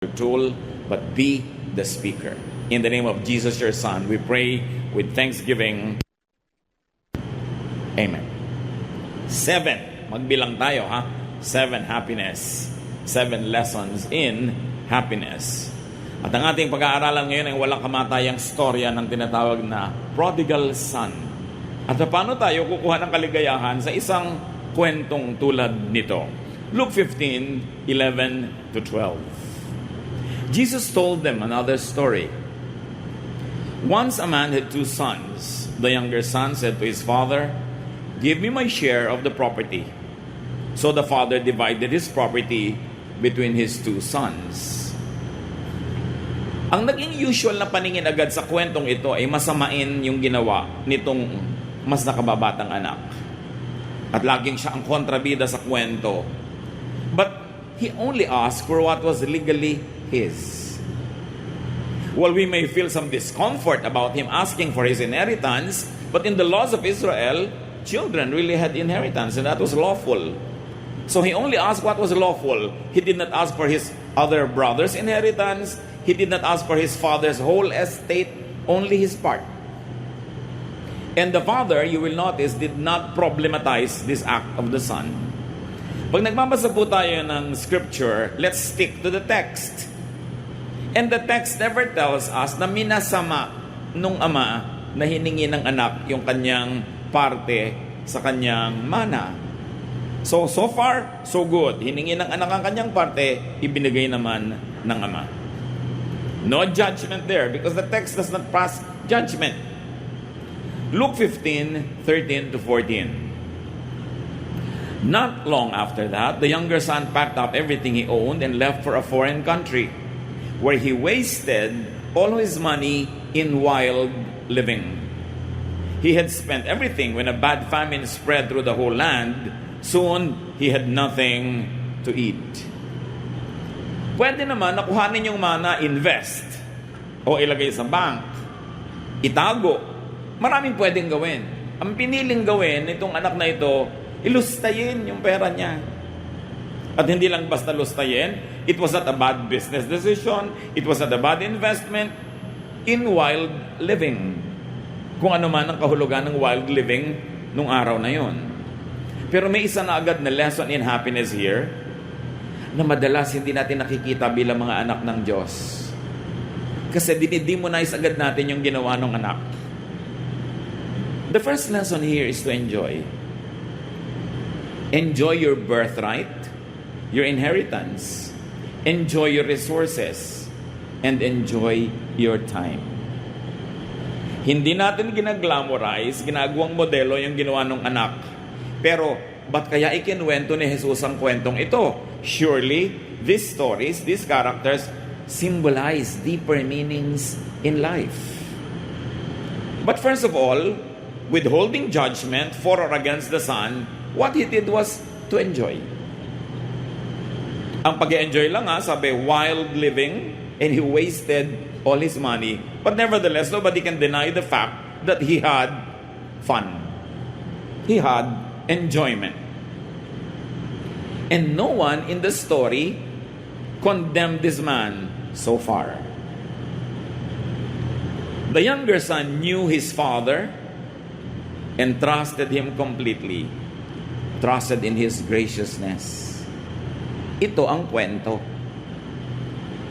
tool, but be the speaker. In the name of Jesus, your Son, we pray with thanksgiving. Amen. 7. Magbilang tayo, ha? 7 happiness. 7 lessons in happiness. At ang ating pag-aaralan ngayon ay walang kamatayang storya ng tinatawag na prodigal son. At paano tayo kukuha ng kaligayahan sa isang kwentong tulad nito? Luke 15:11 to 12. Jesus told them another story. Once a man had 2 sons. The younger son said to his father, "Give me my share of the property." So the father divided his property between his 2 sons. Ang naging usual na paningin agad sa kwentong ito ay masamain yung ginawa nitong mas nakababatang anak. At laging siya ang kontrabida sa kwento. But he only asked for what was legally his. Well, we may feel some discomfort about him asking for his inheritance, but in the laws of Israel, children really had inheritance, and that was lawful. So he only asked what was lawful. He did not ask for his other brother's inheritance. He did not ask for his father's whole estate, only his part. And the father, you will notice, did not problematize this act of the son. Pag nagbabasa po tayo ng scripture, let's stick to the text. And the text never tells us na minasama nung ama na hiningi ng anak yung kanyang parte sa kanyang mana. So far, so good. Hiningi ng anak ang kanyang parte, ibinigay naman ng ama. No judgment there because the text does not pass judgment. Luke 15:13 to 14. Not long after that, the younger son packed up everything he owned and left for a foreign country, where he wasted all his money in wild living. He had spent everything when a bad famine spread through the whole land. Soon, he had nothing to eat. Pwede naman nakuhanin yung mana, invest, o ilagay sa bank, itago. Maraming pwedeng gawin. Ang piniling gawin nitong anak na ito, ilustayin yung pera niya. At hindi lang basta lustayin, it was not a bad business decision, it was not a bad investment in wild living. Kung ano man ang kahulugan ng wild living nung araw na yon. Pero may isa na agad na lesson in happiness here na madalas hindi natin nakikita bilang mga anak ng Diyos. Kasi dinidemonize agad natin yung ginawa ng anak. The first lesson here is to enjoy. Enjoy your birthright, your inheritance. Enjoy your resources. And enjoy your time. Hindi natin ginaglamorize, ginagawang modelo yung ginawa ng anak. Pero, ba't kaya ikinwento ni Jesus ang kwentong ito? Surely, these stories, these characters, symbolize deeper meanings in life. But first of all, withholding judgment for or against the son, what he did was to enjoy. Ang pag-enjoy lang sabi, wild living, and he wasted all his money. But nevertheless, nobody can deny the fact that he had fun. He had enjoyment. And no one in the story condemned this man so far. The younger son knew his father and trusted him completely. Trusted in his graciousness. Ito ang kwento.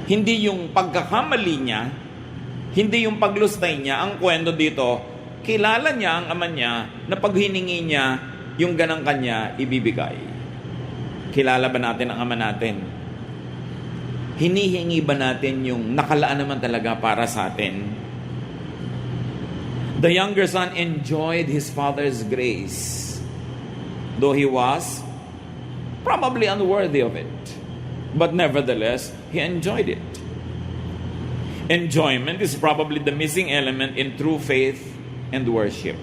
Hindi yung pagkakamali niya, hindi yung paglustay niya. Ang kwento dito, kilala niya ang ama niya na pag hiningi niya, yung ganang kanya ibibigay. Kilala ba natin ang ama natin? Hinihingi ba natin yung nakalaan naman talaga para sa atin? The younger son enjoyed his father's grace, though he was probably unworthy of it. But nevertheless, he enjoyed it. Enjoyment is probably the missing element in true faith and worship.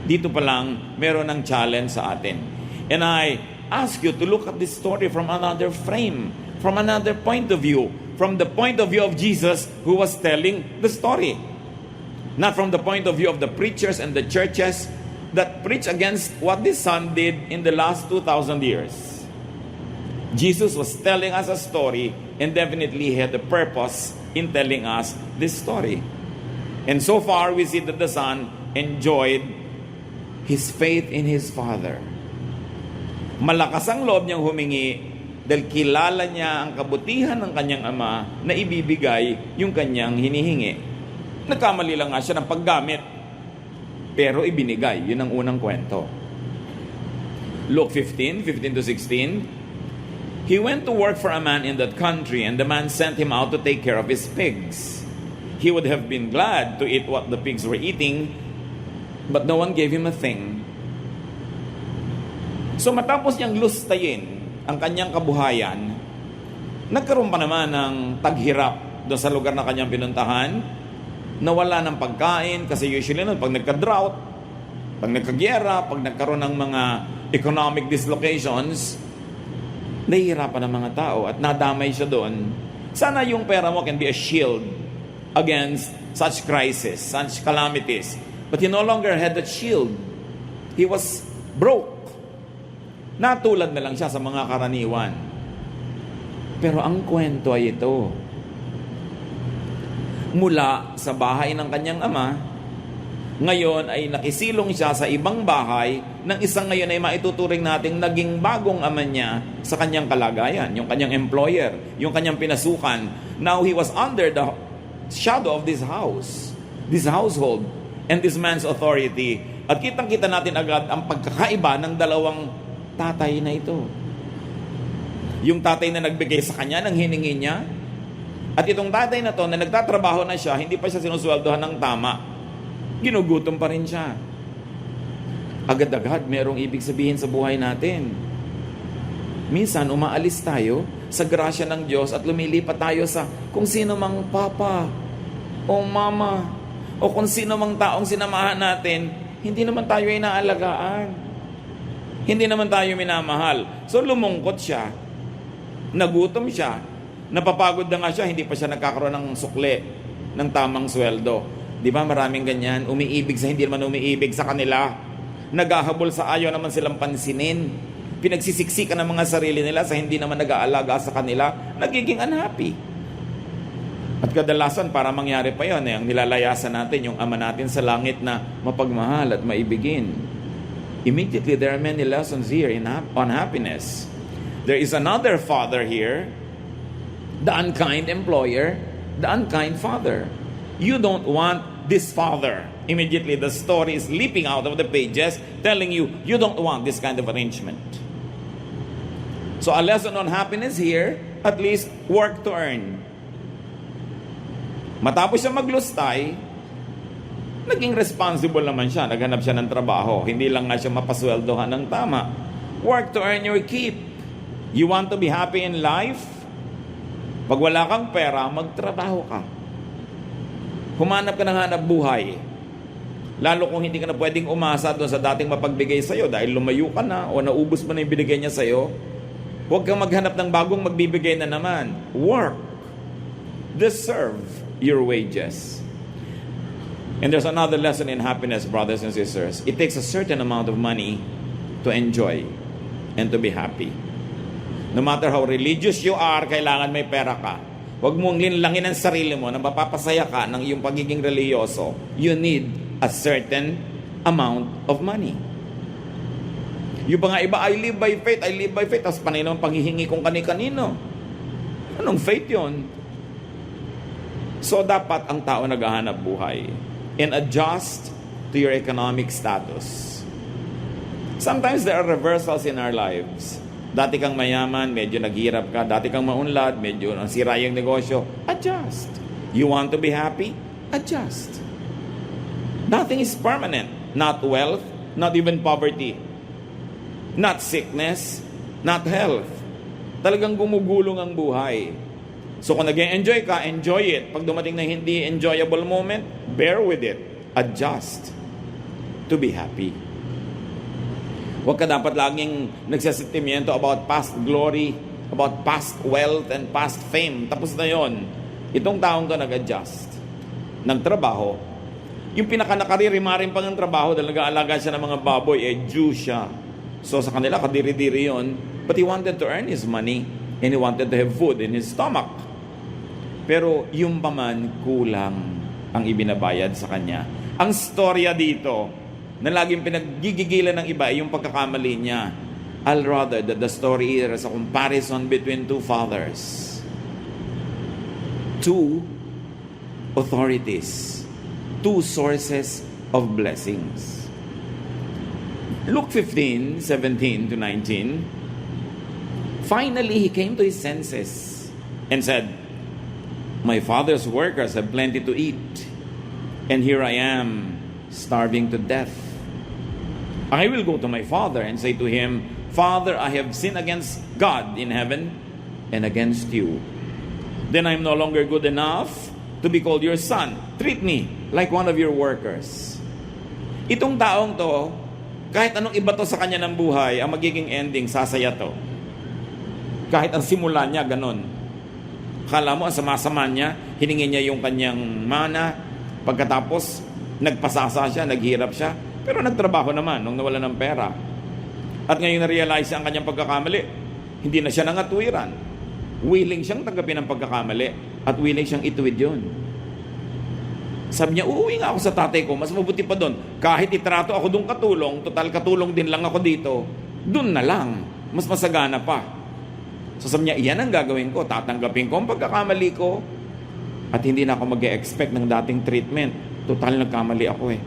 Dito pa lang, meron ng challenge sa atin. And I ask you to look at this story from another frame, from another point of view, from the point of view of Jesus who was telling the story. Not from the point of view of the preachers and the churches that preach against what this son did in the last 2,000 years. Jesus was telling us a story and definitely he had a purpose in telling us this story. And so far, we see that the son enjoyed his faith in his father. Malakas ang loob niyang humingi dahil kilala niya ang kabutihan ng kanyang ama na ibibigay yung kanyang hinihingi. Nagkamali lang nga siya ng paggamit, pero ibinigay. Yun ang unang kwento. Luke 15:15-16. He went to work for a man in that country, and the man sent him out to take care of his pigs. He would have been glad to eat what the pigs were eating, but no one gave him a thing. So matapos niyang lustayin ang kanyang kabuhayan, nagkaroon pa naman ng taghirap doon sa lugar na kanyang pinuntahan, nawala ng pagkain, kasi usually nun, pag nagka-drought, pag nagka-gyera, pag nagkaroon ng mga economic dislocations, nahihirapan ng mga tao at nadamay siya doon. Sana yung pera mo can be a shield against such crisis, such calamities. But he no longer had that shield. He was broke. Natulad na lang siya sa mga karaniwan. Pero ang kwento ay ito. Mula sa bahay ng kanyang ama, ngayon ay nakisilong siya sa ibang bahay ng isang ngayon ay maituturing nating naging bagong ama niya sa kanyang kalagayan, yung kanyang employer, yung kanyang pinasukan. Now he was under the shadow of this house, this household, and this man's authority. At kitang-kita natin agad ang pagkakaiba ng dalawang tatay na ito. Yung tatay na nagbigay sa kanya ng hiningi niya, at itong tatay na to na nagtatrabaho na siya, hindi pa siya sinusweldohan ng tama. Ginugutom pa rin siya. Agad-agad merong ibig sabihin sa buhay natin. Minsan umaalis tayo sa grasya ng Diyos at lumilipat tayo sa kung sino mang papa o mama o kung sino mang taong sinamahan natin, hindi naman tayo ay naalagaan. Hindi naman tayo minamahal. So lumungkot siya, nagutom siya, napapagod na nga siya, hindi pa siya nagkakaroon ng sukle, ng tamang sweldo. Di ba maraming ganyan, umiibig sa hindi naman umiibig sa kanila, naghahabol sa ayaw naman silang pansinin, pinagsisiksikan ng mga sarili nila sa hindi naman nag-aalaga sa kanila, nagiging unhappy. At kadalasan para mangyari pa yun, ang nilalayasan natin yung ama natin sa langit na mapagmahal at maibigin. Immediately, there are many lessons here on happiness. There is another father here, the unkind employer, the unkind father. You don't want this father. Immediately, the story is leaping out of the pages, telling you, you don't want this kind of arrangement. So a lesson on happiness here, at least work to earn. Matapos siya maglustay, naging responsible naman siya, naghanap siya ng trabaho. Hindi lang nga siya mapasweldohan ng tama. Work to earn your keep. You want to be happy in life? Pag wala kang pera, magtrabaho ka. Humanap ka ng hanap buhay. Lalo kung hindi ka na pwedeng umasa doon sa dating mapagbigay sa'yo dahil lumayo ka na o naubos mo na yung binigay niya sa'yo, huwag kang maghanap ng bagong magbibigay na naman. Work. Deserve your wages. And there's another lesson in happiness, brothers and sisters. It takes a certain amount of money to enjoy and to be happy. No matter how religious you are, kailangan may pera ka. Huwag mong linlangin ang sarili mo na mapapasaya ka ng iyong pagiging religyoso. You need a certain amount of money. Yung pa nga iba, I live by faith, I live by faith. Tapos panay naman panghihingi kung kani-kanino. Anong faith yun? So dapat ang tao naghahanap buhay and adjust to your economic status. Sometimes there are reversals in our lives. Dati kang mayaman, medyo naghirap ka. Dati kang maunlad, medyo nasira yung negosyo. Adjust. You want to be happy? Adjust. Nothing is permanent. Not wealth, not even poverty. Not sickness, not health. Talagang gumugulong ang buhay. So kung nag-enjoy ka, enjoy it. Pag dumating na hindi enjoyable moment, bear with it. Adjust to be happy. Huwag ka dapat laging nagsasentimiento about past glory, about past wealth and past fame. Tapos na yon. Itong taong to nag-adjust. Nagtrabaho. Yung pinaka-nakaririmarin pa ng trabaho dahil nag-aalaga siya ng mga baboy, Jew siya. So sa kanila, kadiri-diri yon. But he wanted to earn his money. And he wanted to have food in his stomach. Pero yung paman, kulang ang ibinabayad sa kanya. Ang storya dito, na laging pinaggigigilan ng iba, yung pagkakamali niya. I'll rather that the story is a comparison between two fathers. Two authorities. Two sources of blessings. Luke 15:17 to 19. Finally, he came to his senses and said, "My father's workers have plenty to eat, and here I am, starving to death. I will go to my father and say to him, 'Father, I have sinned against God in heaven and against you. Then I am no longer good enough to be called your son. Treat me like one of your workers.'" Itong taong to, kahit anong iba to sa kanya ng buhay, ang magiging ending, sasaya to. Kahit ang simula niya, ganon. Kala mo, ang sama-sama niya, hiningi niya yung kanyang mana, pagkatapos, nagpasasa siya, naghirap siya, pero nagtrabaho naman nung nawala ng pera. At ngayon na-realize ang kanyang pagkakamali, hindi na siya nangatwiran. Willing siyang tanggapin ang pagkakamali, at willing siyang ituwid yun. Sabi niya, uuwi nga ako sa tatay ko, mas mabuti pa doon. Kahit itrato ako doon katulong, total katulong din lang ako dito, doon na lang, mas masagana pa. So sabi niya, iyan ang gagawin ko, tatanggapin ko ang pagkakamali ko, at hindi na ako mag-e-expect ng dating treatment. Total nagkamali ako eh.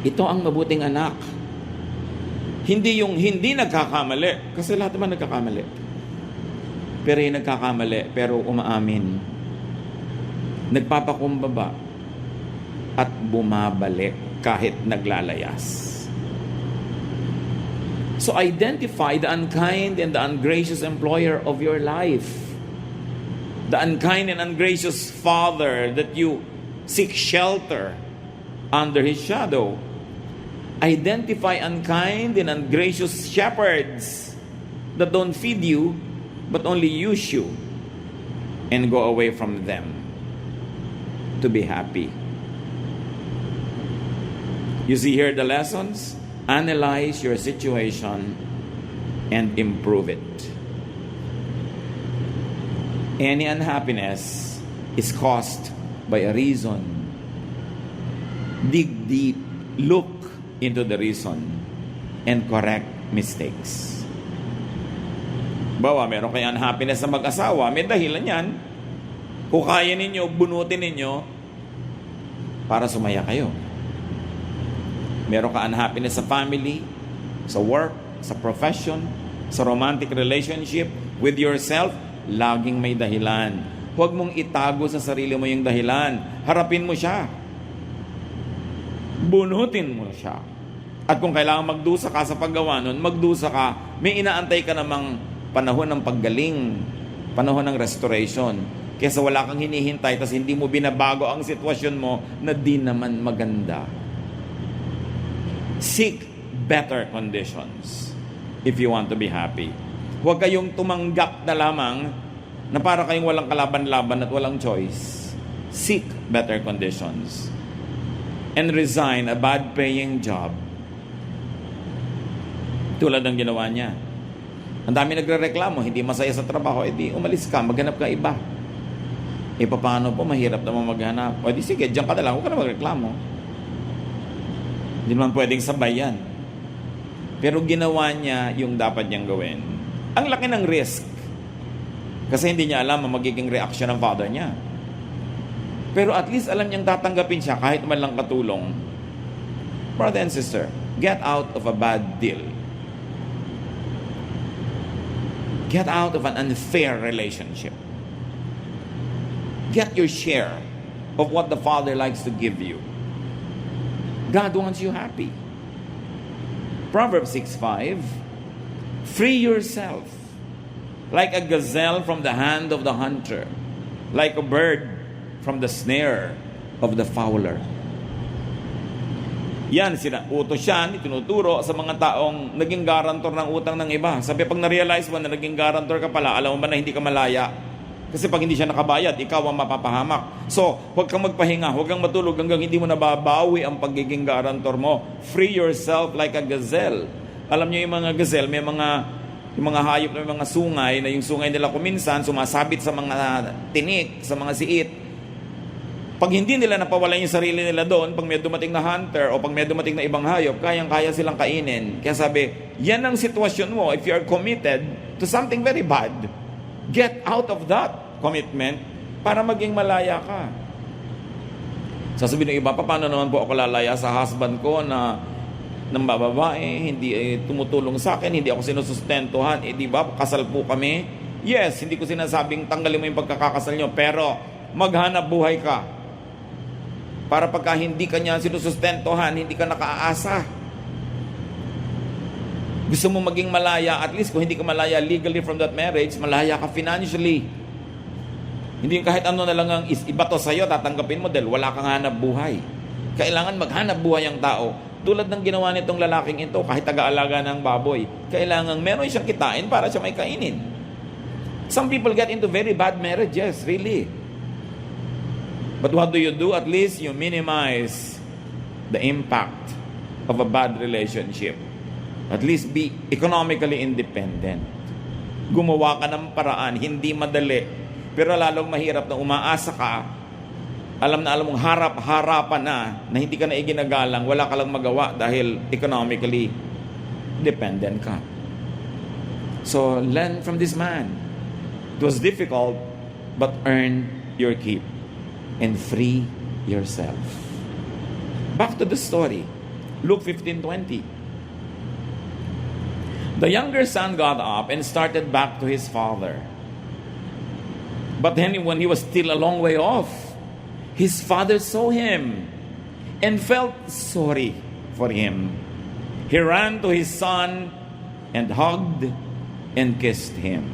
Ito ang mabuting anak. Hindi yung hindi nagkakamali, kasi lahat naman nagkakamali. Pero yung nagkakamali, pero umaamin. Nagpapakumbaba at bumabalik kahit naglalayas. So identify the unkind and the ungracious employer of your life. The unkind and ungracious father that you seek shelter under his shadow. Identify unkind and ungracious shepherds that don't feed you but only use you, and go away from them to be happy. You see here the lessons? Analyze your situation and improve it. Any unhappiness is caused by a reason. Dig deep, look into the reason, and correct mistakes. Bawa, meron kayong unhappiness sa mag-asawa, may dahilan yan. Kung kaya ninyo, bunutin ninyo para sumaya kayo. Meron ka unhappiness sa family, sa work, sa profession, sa romantic relationship, with yourself, laging may dahilan. Huwag mong itago sa sarili mo yung dahilan. Harapin mo siya. Bunutin mo siya. At kung kailangan magdusa ka sa paggawa nun, magdusa ka. May inaantay ka namang panahon ng paggaling, panahon ng restoration. Kesa wala kang hinihintay, tas hindi mo binabago ang sitwasyon mo na di naman maganda. Seek better conditions if you want to be happy. Huwag kayong tumanggap na lamang na para kayong walang kalaban-laban at walang choice. Seek better conditions. And resign a bad-paying job. Tulad ng ginawa niya. Ang dami nagre-reklamo, hindi masaya sa trabaho, edi umalis ka, maghanap ka iba. E paano po, mahirap naman maghanap. O di sige, diyan ka na lang, huwag ka na magreklamo. Hindi naman pwedeng sabay yan. Pero ginawa niya yung dapat niyang gawin. Ang laki ng risk. Kasi hindi niya alam ang magiging reaction ng father niya. Pero at least alam niyang tatanggapin siya kahit man lang katulong. Brother and sister, get out of a bad deal. Get out of an unfair relationship. Get your share of what the Father likes to give you. God wants you happy. Proverbs 6:5, free yourself like a gazelle from the hand of the hunter, like a bird from the snare of the fowler. Yan, utos yan, tinuturo sa mga taong naging garantor ng utang ng iba. Sabi, pag na-realize mo na naging garantor ka pala, alam mo ba na hindi ka malaya? Kasi pag hindi siya nakabayad, ikaw ang mapapahamak. So, huwag kang magpahinga, huwag kang matulog hanggang hindi mo nababawi ang pagiging garantor mo. Free yourself like a gazelle. Alam niyo yung mga gazelle, may mga Yung mga hayop na mga sungay, na yung sungay nila kuminsan sumasabit sa mga tinik, sa mga siit. Pag hindi nila napawalan yung sarili nila doon, pag may dumating na hunter o pag may dumating na ibang hayop, kayang-kaya silang kainin. Kaya sabi, yan ang sitwasyon mo if you are committed to something very bad. Get out of that commitment para maging malaya ka. Sasabihin ng iba, paano naman po ako lalaya sa husband ko na ng babae, hindi tumutulong sa akin, hindi ako sinusustentuhan, di ba, kasal po kami. Yes, hindi ko sinasabing tanggalin mo yung pagkakakasal nyo, pero maghanap buhay ka. Para pagka hindi ka niya sinusustentuhan, hindi ka nakaaasa. Gusto mo maging malaya, at least kung hindi ka malaya legally from that marriage, malaya ka financially. Hindi yung kahit ano na lang ang ibato sa'yo, tatanggapin mo dahil wala kang hanap buhay. Kailangan maghanap buhay ang tao. Tulad ng ginawa nitong lalaking ito, kahit taga-alaga ng baboy, kailangan meron siyang kitain para siya may kainin. Some people get into very bad marriages, really. But what do? At least you minimize the impact of a bad relationship. At least be economically independent. Gumawa ka ng paraan, hindi madali. Pero lalong mahirap na umaasa ka, alam mong harap-harapan na hindi ka na iginagalang, wala ka lang magawa dahil economically dependent ka. So, learn from this man. It was difficult, but earn your keep and free yourself. Back to the story. Luke 15:20. The younger son got up and started back to his father. But then when he was still a long way off, his father saw him and felt sorry for him. He ran to his son and hugged and kissed him.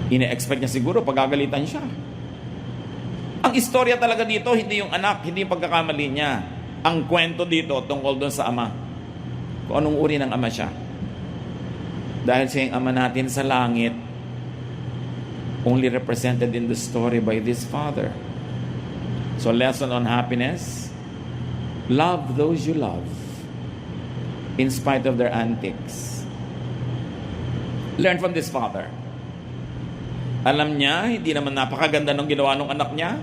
Ine-expect niya siguro pagagalitan siya. Ang istorya talaga dito, hindi yung anak, hindi yung pagkakamali niya. Ang kwento dito tungkol doon sa ama. Kung anong uri ng ama siya. Dahil siya yung ama natin sa langit, only represented in the story by this father. So, lesson on happiness: love those you love in spite of their antics. Learn from this father. Alam niya, hindi naman napakaganda ng ginawa ng anak niya.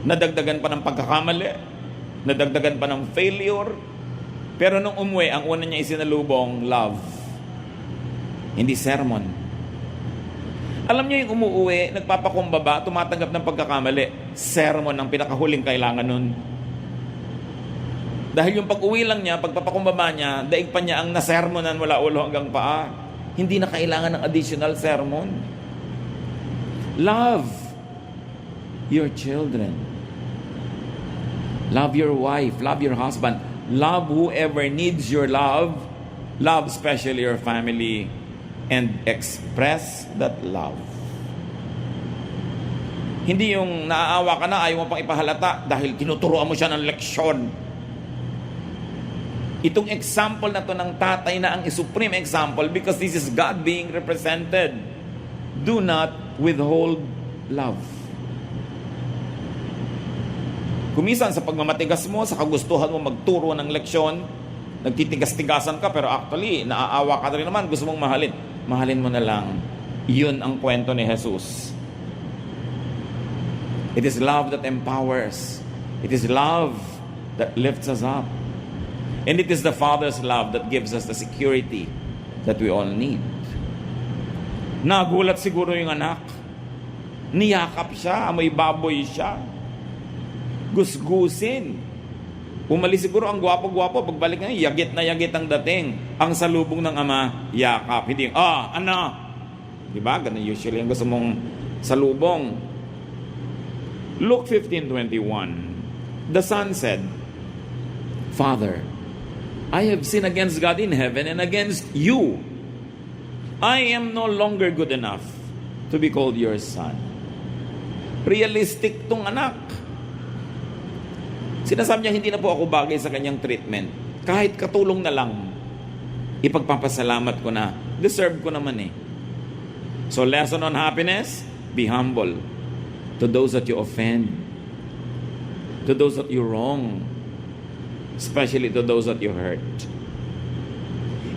Nadagdagan pa ng pagkakamali, nadagdagan pa ng failure. Pero nung umuwi, ang una niya isinalubong, love. Hindi sermon. Alam niyo yung umuuwi, nagpapakumbaba, tumatanggap ng pagkakamali. Sermon ang pinakahuling kailangan nun. Dahil yung pag-uwi lang niya, pagpapakumbaba niya, daig pa niya ang nasermonan mula ulo hanggang paa. Hindi na kailangan ng additional sermon. Love your children. Love your wife. Love your husband. Love whoever needs your love. Love especially your family. And express that love. Hindi yung naaawa ka na, ayaw mo pang ipahalata dahil tinuturuan mo siya ng leksyon. Itong example na to ng tatay na ang supreme example, because this is God being represented. Do not withhold love. Kumisan sa pagmamatigas mo, sa kagustuhan mo magturo ng leksyon, nagtitigas-tigasan ka, pero actually, naaawa ka rin naman, gusto mong mahalin. Mahalin mo na lang. Yun ang kwento ni Jesus. It is love that empowers. It is love that lifts us up. And it is the Father's love that gives us the security that we all need. Nagulat siguro yung anak. Niyakap siya, amoy baboy siya. Gusgusin. Umalis siguro ang gwapo-gwapo, pagbalik niya, yagit na yagit ang dating. Ang salubong ng ama, yakap. Hindi, ano? Diba? Ganun usually ang gusto mong salubong. Luke 15:21. The son said, Father, I have sinned against God in heaven and against you. I am no longer good enough to be called your son. Realistic tong anak. Sinasabi niya, hindi na po ako bagay sa kanyang treatment. Kahit katulong na lang, ipagpapasalamat ko na. Deserve ko naman eh. So, lesson on happiness, be humble to those that you offend, to those that you wrong, especially to those that you hurt.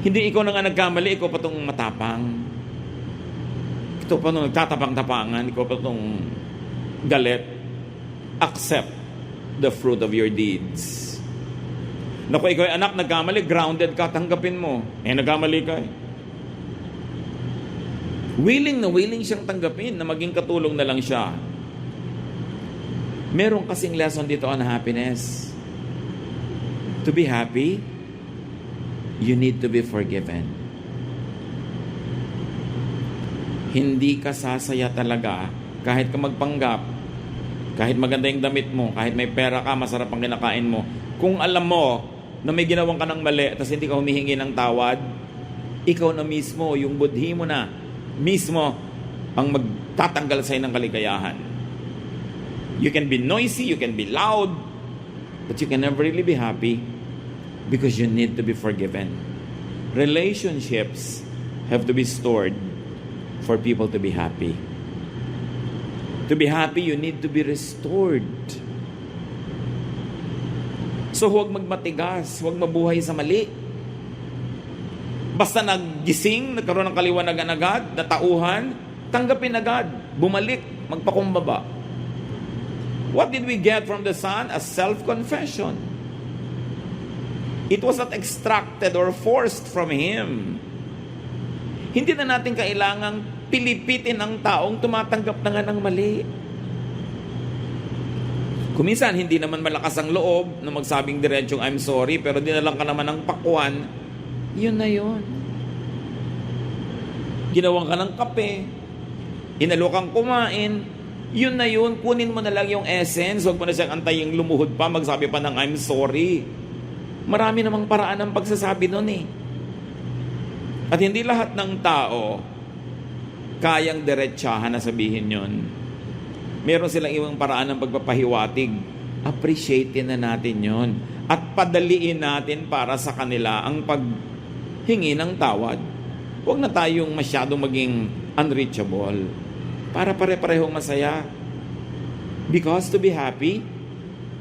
Hindi ikaw na nga nagkamali, ikaw pa itong matapang. Ito pa itong nagtatapang-tapangan, ikaw pa itong galit. Accept the fruit of your deeds. Naku, ikaw ay anak, nagkamali, grounded ka, tanggapin mo. Nagkamali ka eh. Willing na willing siyang tanggapin na maging katulong na lang siya. Meron kasing lesson dito on happiness. To be happy, you need to be forgiven. Hindi ka sasaya talaga kahit ka magpanggap, kahit maganda yung damit mo, kahit may pera ka, masarap ang kinakain mo. Kung alam mo na may ginawang ka ng mali at hindi ka humihingi ng tawad, ikaw na mismo, yung budhi mo na mismo ang magtatanggal sa'yo ng kaligayahan. You can be noisy, you can be loud, but you can never really be happy because you need to be forgiven. Relationships have to be stored for people to be happy. To be happy, you need to be restored. So huwag magmatigas, huwag mabuhay sa mali. Basta naggising, nagkaroon ng kaliwanagan agad, natauhan, tanggapin agad, bumalik, magpakumbaba. What did we get from the Son? A self-confession. It was not extracted or forced from Him. Hindi na natin kailangang pilipitin ang taong tumatanggap na nga ng mali. Kuminsan, hindi naman malakas ang loob na magsabing diretsyong I'm sorry, pero dinalang ka naman ng pakwan, yun na yun. Ginawang ka ng kape, inalo kang kumain, yun na yun, kunin mo na lang yung essence, huwag mo na siyang antaying lumuhod pa, magsabi pa ng I'm sorry. Marami namang paraan ng pagsasabi nun eh. At hindi lahat ng tao kayang diretsahan na sabihin yun. Meron silang ibang paraan ng pagpapahiwatig. Appreciatein na natin yon. At padaliin natin para sa kanila ang paghingi ng tawad. Huwag na tayong masyadong maging unreachable. Para pare-parehong masaya. Because to be happy,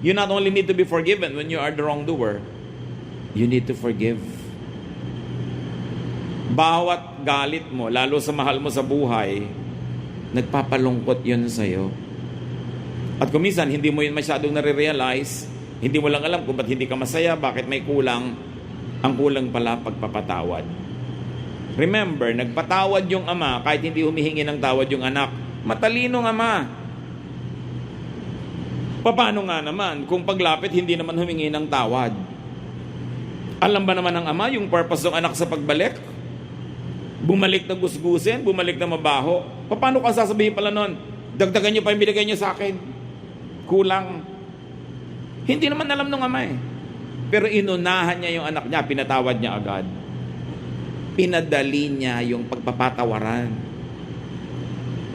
you not only need to be forgiven when you are the wrongdoer, you need to forgive. Bawat galit mo, lalo sa mahal mo sa buhay, nagpapalungkot yun sa'yo. At kung minsan, hindi mo yun masyadong nare-realize, hindi mo lang alam kung ba't hindi ka masaya, bakit may kulang, ang kulang pala pagpapatawad. Remember, nagpatawad yung ama kahit hindi humihingi ng tawad yung anak. Matalinong ama. Paano nga naman kung paglapit hindi naman humingi ng tawad? Alam ba naman ng ama yung purpose ng anak sa pagbalik? Bumalik na gusgusin, bumalik na mabaho. Paano ka sasabihin pala nun? Dagdagan niyo pa yung binigay niyo sa akin. Kulang. Hindi naman alam ng ama eh. Pero inunahan niya yung anak niya, pinatawad niya agad. Pinadali niya yung pagpapatawaran.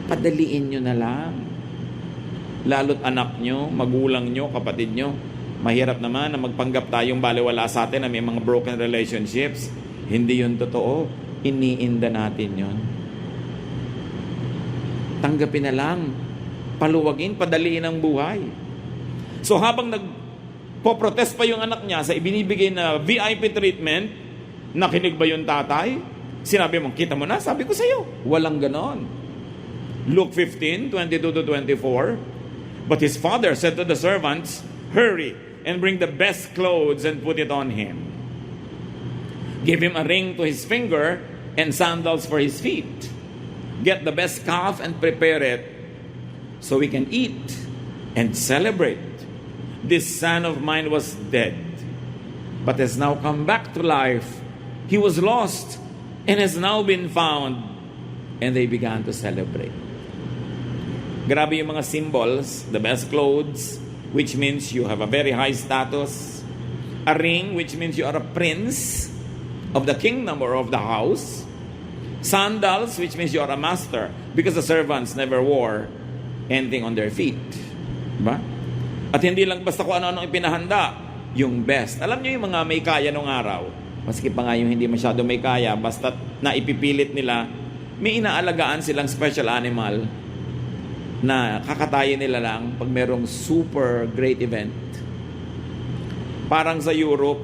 Padaliin niyo na lang. Lalo't anak niyo, magulang niyo, kapatid niyo. Mahirap naman na magpanggap tayong baliwala sa atin na may mga broken relationships. Hindi yun totoo. Iniinda natin yun. Tanggapin na lang. Paluwagin, padaliin ang buhay. So habang nagpo-protest pa yung anak niya sa ibinibigay na VIP treatment, nakinig ba yung tatay? Sinabi mo, kita mo na, sabi ko sa'yo. Walang ganon. Luke 15, 22-24. But his father said to the servants, hurry and bring the best clothes and put it on him. Give him a ring to his finger and sandals for his feet. Get the best calf and prepare it so we can eat and celebrate. This son of mine was dead, but has now come back to life. He was lost and has now been found. And they began to celebrate. Grabe yung mga symbols, the best clothes, which means you have a very high status. A ring, which means you are a prince of the kingdom or of the house. Sandals, which means you are a master, because the servants never wore anything on their feet. Diba? At hindi lang basta kung ano-ano ipinahanda, yung best. Alam niyo yung mga may kaya nung araw, maski pa nga yung hindi masyado may kaya, basta naipipilit nila, may inaalagaan silang special animal na kakatayin nila lang pag merong super great event. Parang sa Europe,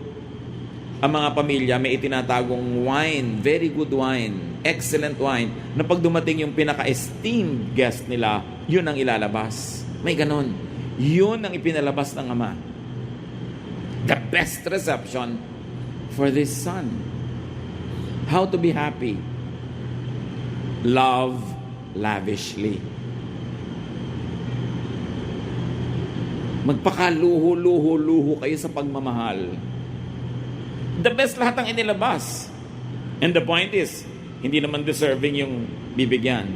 ang mga pamilya may itinatagong wine, very good wine, excellent wine, na pag dumating yung pinaka-esteemed guest nila, yun ang ilalabas. May ganon. Yun ang ipinalabas ng Ama. The best reception for this son. How to be happy? Love lavishly. Magpakaluho-luho-luho kayo sa pagmamahal. The best lahat ang inilabas. And the point is, hindi naman deserving yung bibigyan.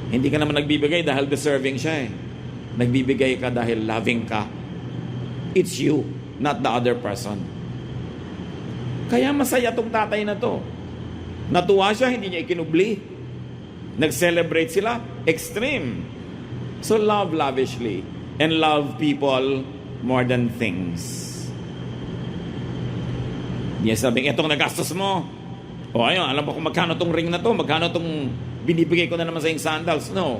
Hindi ka naman nagbibigay dahil deserving siya eh. Nagbibigay ka dahil loving ka. It's you, not the other person. Kaya masaya tong tatay na to. Natuwa siya, hindi niya ikinubli. Nag-celebrate sila, extreme. So love lavishly and love people more than things. Hindi sabing, etong nagastos mo. O ayun, alam mo kung magkano tong ring na to, magkano tong binibigay ko na naman sa yung sandals. No.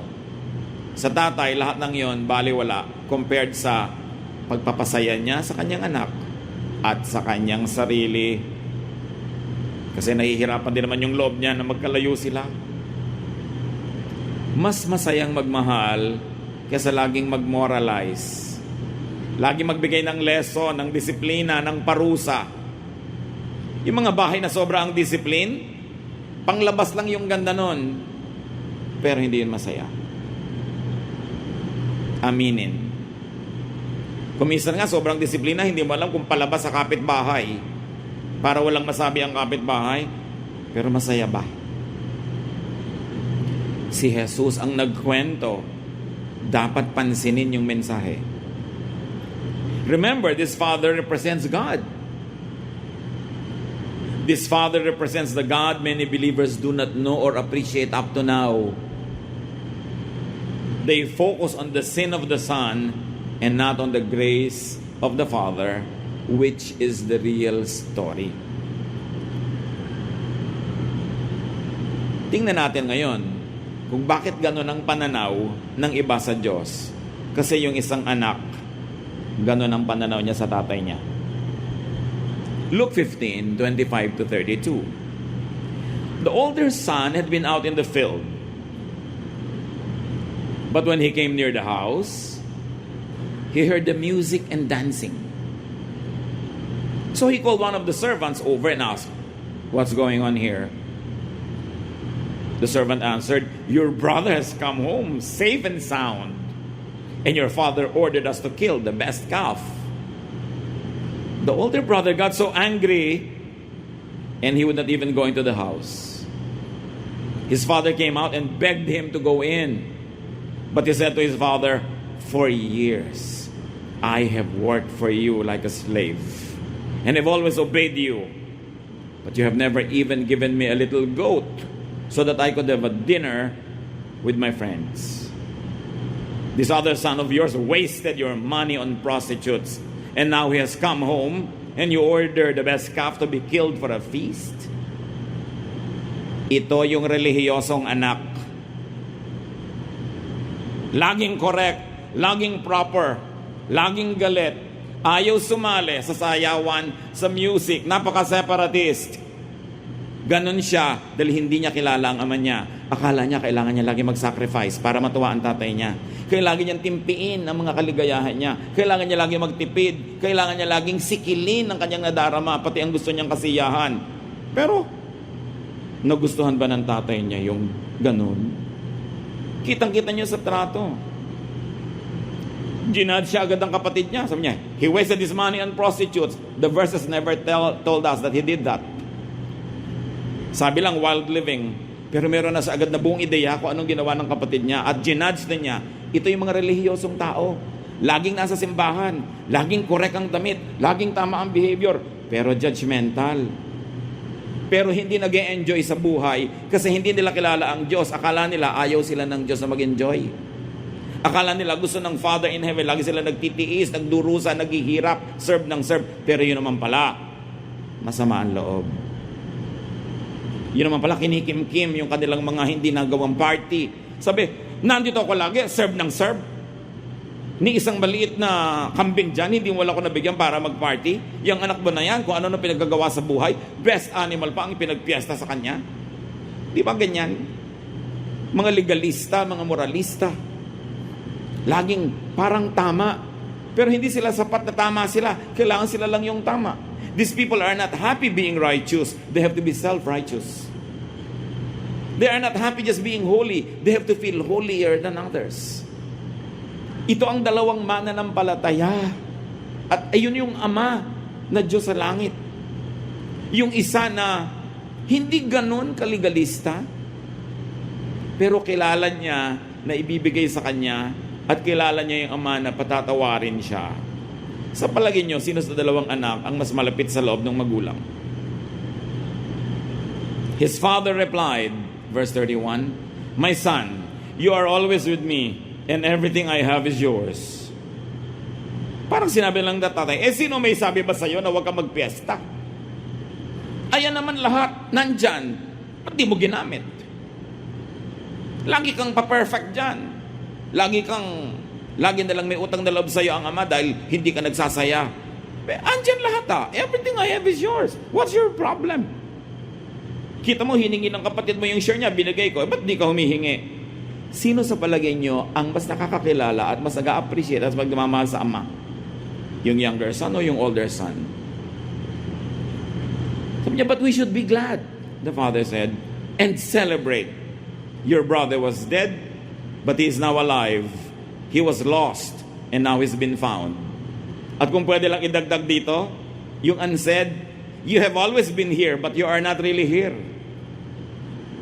Sa tatay, lahat ng yon baliwala compared sa pagpapasaya niya sa kanyang anak at sa kanyang sarili. Kasi nahihirapan din naman yung loob niya na magkalayo sila. Mas masayang magmahal kaysa laging mag-moralize. Lagi magbigay ng lesson, ng disiplina, ng parusa. Yung mga bahay na sobra ang discipline, panglabas lang yung ganda nun, pero hindi yun masaya. Aminin. Kung minsan nga sobrang disiplina, hindi mo alam kung palabas sa kapitbahay para walang masabi ang kapitbahay, pero masaya ba? Si Jesus ang nagkwento, dapat pansinin yung mensahe. Remember, this father represents God. This father represents the God many believers do not know or appreciate up to now. They focus on the sin of the son and not on the grace of the Father, which is the real story. Tingnan natin ngayon kung bakit gano'n ang pananaw ng iba sa Diyos. Kasi yung isang anak, gano'n ang pananaw niya sa tatay niya. Luke 15:25 to 32. The older son had been out in the field. But when he came near the house, he heard the music and dancing. So he called one of the servants over and asked, "What's going on here?" The servant answered, "Your brother has come home safe and sound, and your father ordered us to kill the best calf." The older brother got so angry, and he would not even go into the house. His father came out and begged him to go in. But he said to his father, "For years I have worked for you like a slave, and have always obeyed you. But you have never even given me a little goat, so that I could have a dinner with my friends. This other son of yours wasted your money on prostitutes, and now he has come home, and you order the best calf to be killed for a feast." Ito yung relihiyosong anak. Laging correct, laging proper, laging galit, ayaw sumali sa sayawan, sa music, napaka-separatist. Ganon siya dahil hindi niya kilala ang ama niya. Akala niya kailangan niya lagi mag-sacrifice para matuwa ang tatay niya. Kailangan niyang timpiin ang mga kaligayahan niya. Kailangan niya lagi magtipid. Kailangan niya laging sikilin ang kanyang nadarama, pati ang gusto niyang kasiyahan. Pero, nagustuhan ba ng tatay niya yung ganon? Kitang-kita niyo sa trato. Ginad siya agad ang kapatid niya. Sabi niya, he wasted his money on prostitutes. The verses never told us that he did that. Sabi lang, wild living. Pero meron na sa agad na buong ideya kung anong ginawa ng kapatid niya. At ginudge na niya, ito yung mga relihiyosong tao. Laging nasa simbahan. Laging correct ang damit. Laging tama ang behavior. Pero judgmental. Pero hindi nag-e-enjoy sa buhay kasi hindi nila kilala ang Diyos. Akala nila ayaw sila ng Diyos na mag-enjoy. Akala nila gusto ng Father in Heaven. Lagi sila nagtitiis, nagdurusa, naghihirap, serve ng serve. Pero yun naman pala, masama ang loob. Yun naman pala, kinikim-kim yung kanilang mga hindi nagawang party. Sabi, nandito ako lagi, serve ng serve. ni isang maliit na kambing dyan, hindi wala ko nabigyan para mag-party. Yung anak mo na yan, kung ano na pinagagawa sa buhay, best animal pa ang pinagpiesta sa kanya. Di ba ganyan? Mga legalista, mga moralista, laging parang tama, pero hindi sila sapat na tama sila. Kailangan sila lang yung tama. These people are not happy being righteous. They have to be self-righteous. They are not happy just being holy. They have to feel holier than others. Ito ang dalawang mananampalataya. At ayun yung Ama na Diyos sa langit. Yung isa na hindi ganun kaligalista, pero kilala niya na ibibigay sa kanya at kilala niya yung Ama na patatawarin siya. Sa palagay niyo, sino sa dalawang anak ang mas malapit sa loob ng magulang? His father replied, verse 31, "My son, you are always with me, and everything I have is yours." Parang sinabi lang na tatay, sino may sabi ba sa'yo na huwag ka magpiesta? Ayan naman lahat, nandyan. Ba't di mo ginamit? Lagi kang pa-perfect dyan. Lagi na lang may utang na loob sa'yo ang Ama dahil hindi ka nagsasaya. Andyan lahat Everything I have is yours. What's your problem? Kita mo, hiningi ng kapatid mo yung share niya, binigay ko. Ba't di ka humihingi? Sino sa palagay nyo ang mas nakakakilala at mas nag-a-appreciate at magmamahal sa Ama? Yung younger son o yung older son? Sabi niya, but we should be glad, the father said, and celebrate. Your brother was dead, but he is now alive. He was lost, and now he's been found. At kung pwede lang idagdag dito, yung unsaid, you have always been here, but you are not really here.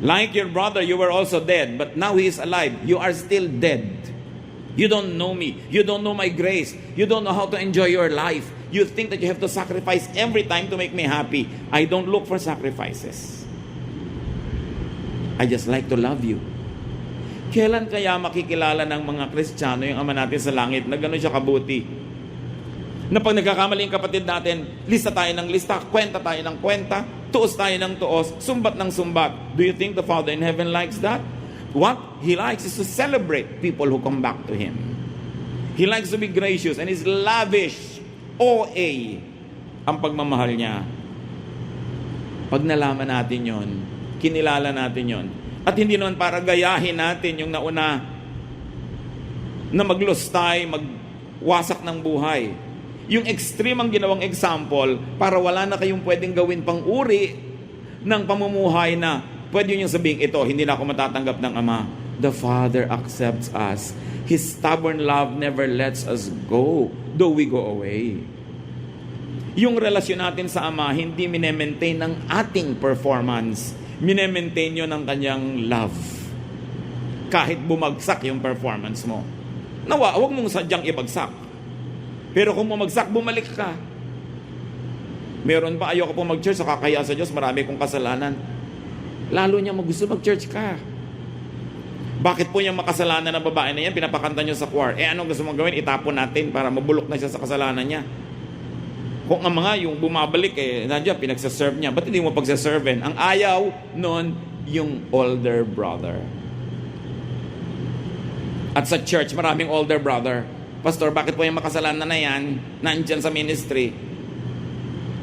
Like your brother, you were also dead, but now he is alive. You are still dead. You don't know me. You don't know my grace. You don't know how to enjoy your life. You think that you have to sacrifice every time to make me happy. I don't look for sacrifices. I just like to love you. Kailan kaya makikilala ng mga Kristiyano yung Ama natin sa langit na gano'n siya kabuti? Na pag nagkakamali yung kapatid natin, lista tayo ng lista, kwenta tayo ng kwenta, tuos tayo ng tuos, sumbat ng sumbat. Do you think the Father in heaven likes that? What He likes is to celebrate people who come back to Him. He likes to be gracious and is lavish, OA, ang pagmamahal niya. Pag nalaman natin yon, kinilala natin yon, at hindi naman para gayahin natin yung nauna na maglustay, magwasak ng buhay. Yung extreme ang ginawang example para wala na kayong pwedeng gawin pang uri ng pamumuhay na pwede yung sabihin, ito, hindi na ako matatanggap ng Ama. The Father accepts us. His stubborn love never lets us go, though we go away. Yung relasyon natin sa Ama, hindi minemaintain ng ating performance. Minemaintain yun ng kanyang love. Kahit bumagsak yung performance mo. Nawa, huwag mong sadyang ibagsak. Pero kung bumagsak, bumalik ka. Meron pa, ayoko po mag-church, sa kakaya sa Diyos, marami kong kasalanan. Lalo niya gusto mag-church ka. Bakit po yung makasalanan ng babae na yan, pinapakanta niyo sa choir? Anong gusto mong gawin? Itapon natin para mabulok na siya sa kasalanan niya. Kung ang mga yung bumabalik, nandiyan, pinagsaserve niya. Ba't hindi mo pagsaserven? Ang ayaw nun, yung older brother. At sa church, maraming older brother. Pastor, bakit po yung makasalanan na yan, nandiyan sa ministry?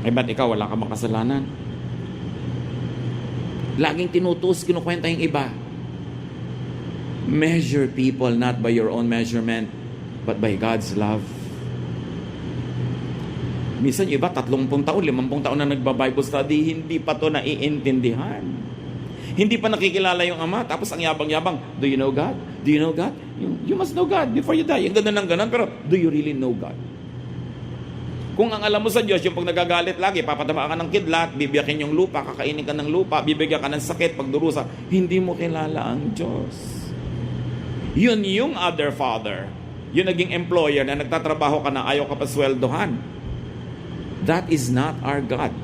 Ba't ikaw, wala ka makasalanan? Laging tinutus, kinukwenta yung iba. Measure people not by your own measurement, but by God's love. Minsan iba, 30 taon, 50 taon na nagba-Bible study, hindi pa to naiintindihan. Hindi pa nakikilala yung Ama, tapos ang yabang-yabang, do you know God? Do you know God? You must know God before you die. Yung ganda ng ganon, pero do you really know God? Kung ang alam mo sa Diyos, yung pag nagagalit lagi, papataba ka ng kidlat, bibiyakin yung lupa, kakainin ka ng lupa, bibigyan ka ng sakit, pagdurusa, hindi mo kilala ang Diyos. Yun yung other father. Yung naging employer na nagtatrabaho ka na ayaw ka pa sweldohan. That is not our God.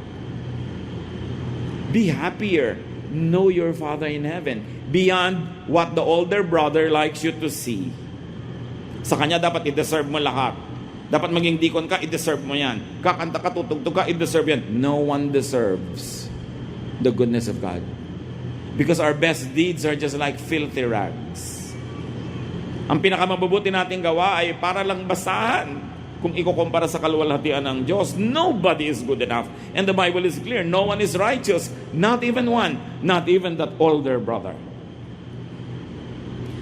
Be happier. Know your Father in heaven. Beyond what the older brother likes you to see. Sa kanya dapat i-deserve mo lahat. Dapat maging deacon ka, i-deserve mo yan. Kakanta ka, tutugtog ka, i-deserve yan. No one deserves the goodness of God. Because our best deeds are just like filthy rags. Ang pinakamabubuti nating gawa ay para lang basahan kung ikukumpara sa kaluwalhatian ng Diyos. Nobody is good enough. And the Bible is clear, no one is righteous, not even one, not even that older brother.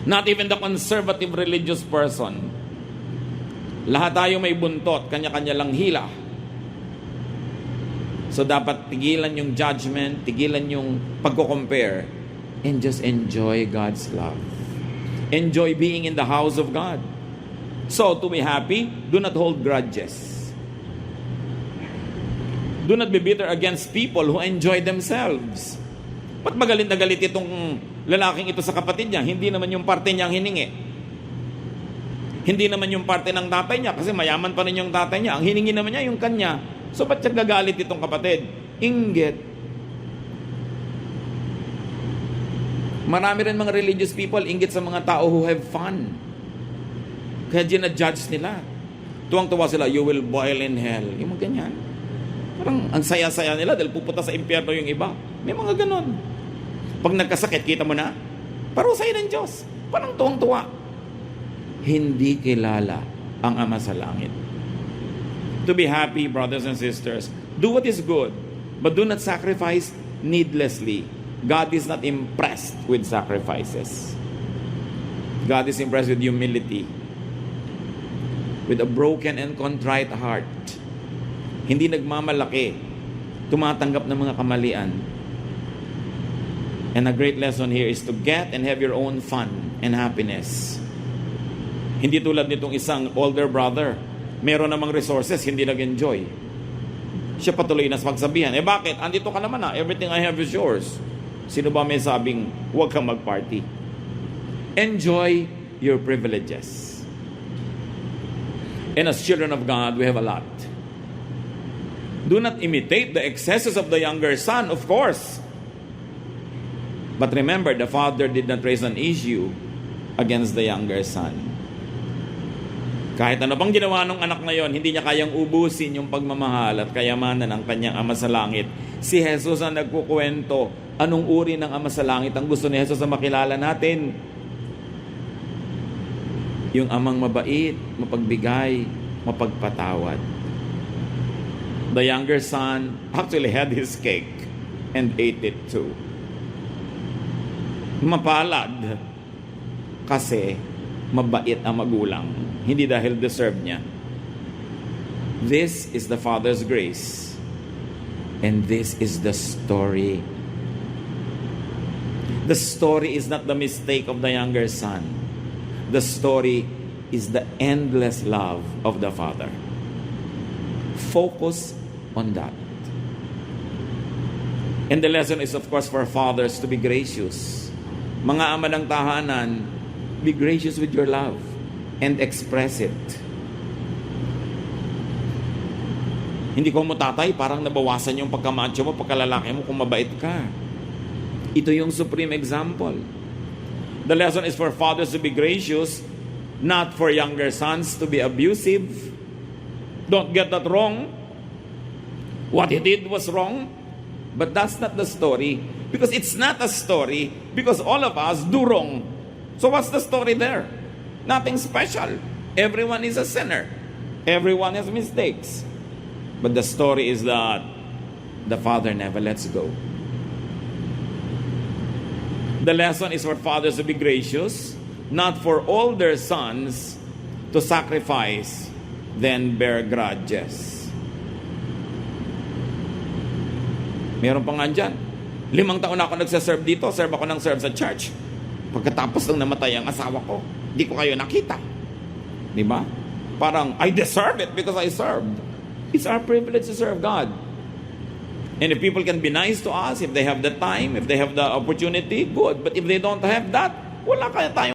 Not even the conservative religious person. Lahat tayo may buntot, kanya-kanya lang hila. So dapat tigilan yung judgment, tigilan yung pagko-compare, and just enjoy God's love. Enjoy being in the house of God. So, to be happy, do not hold grudges. Do not be bitter against people who enjoy themselves. Ba't magalit na galit itong lalaking ito sa kapatid niya? Hindi naman yung parte niyang hiningi. Hindi naman yung parte ng tatay niya kasi mayaman pa rin yung tatay niya. Ang hiningi naman niya yung kanya. So, ba't siya gagalit itong kapatid? Inggit. Marami rin mga religious people inggit sa mga tao who have fun. Kaya ginajudge nila. Tuwang-tuwa sila, you will boil in hell. Yung mga ganyan. Parang ang saya-saya nila dahil pupunta sa impyerno yung iba. May mga ganon. Pag nagkasakit, kita mo na, parusahin ng Diyos. Parang tuwang-tuwa. Hindi kilala ang Ama sa langit. To be happy, brothers and sisters, do what is good, but do not sacrifice needlessly. God is not impressed with sacrifices. God is impressed with humility, with a broken and contrite heart. Hindi nagmamalaki, tumatanggap ng mga kamalian. And a great lesson here is to get and have your own fun and happiness. Hindi tulad nitong isang older brother, meron namang resources, hindi nag-enjoy. Siya patuloy na sa pagsabihan, bakit? Andito ka naman everything I have is yours. Sino ba may sabing, huwag kang mag-party? Enjoy your privileges. And as children of God, we have a lot. Do not imitate the excesses of the younger son, of course. But remember, the father did not raise an issue against the younger son. Kahit ano pang ginawa ng anak na yon, hindi niya kayang ubusin yung pagmamahal at kayamanan ng kanyang Ama sa Langit. Si Jesus ang nagkukwento, anong uri ng Ama sa Langit ang gusto ni Jesus na makilala natin? Yung amang mabait, mapagbigay, mapagpatawad. The younger son actually had his cake and ate it too. Mapalad kasi mabait ang magulang. Hindi dahil deserve niya. This is the Father's grace. And this is the story. The story is not the mistake of the younger son. The story is the endless love of the Father. Focus on that. And the lesson is of course for fathers to be gracious. Mga ama ng tahanan, be gracious with your love and express it. Hindi ko mo tatay, parang nabawasan yung pagkamacho mo, pagkalalaki mo kung mabait ka. Ito yung supreme example. The lesson is for fathers to be gracious, not for younger sons to be abusive. Don't get that wrong. What he did was wrong, but that's not the story. Because it's not a story, because all of us do wrong. So what's the story there? Nothing special. Everyone is a sinner. Everyone has mistakes. But the story is that the Father never lets go. The lesson is for fathers to be gracious, not for older sons to sacrifice, then bear grudges. Meron pa nga dyan. 5 taon na ako nagsaserve dito. Serve ako ng serve sa church. Pagkatapos nang namatay ang asawa ko, di ko kayo nakita. Di ba? Parang, I deserve it because I served. It's our privilege to serve God. And if people can be nice to us, if they have the time, if they have the opportunity, good. But if they don't have that, wala kaya tayo.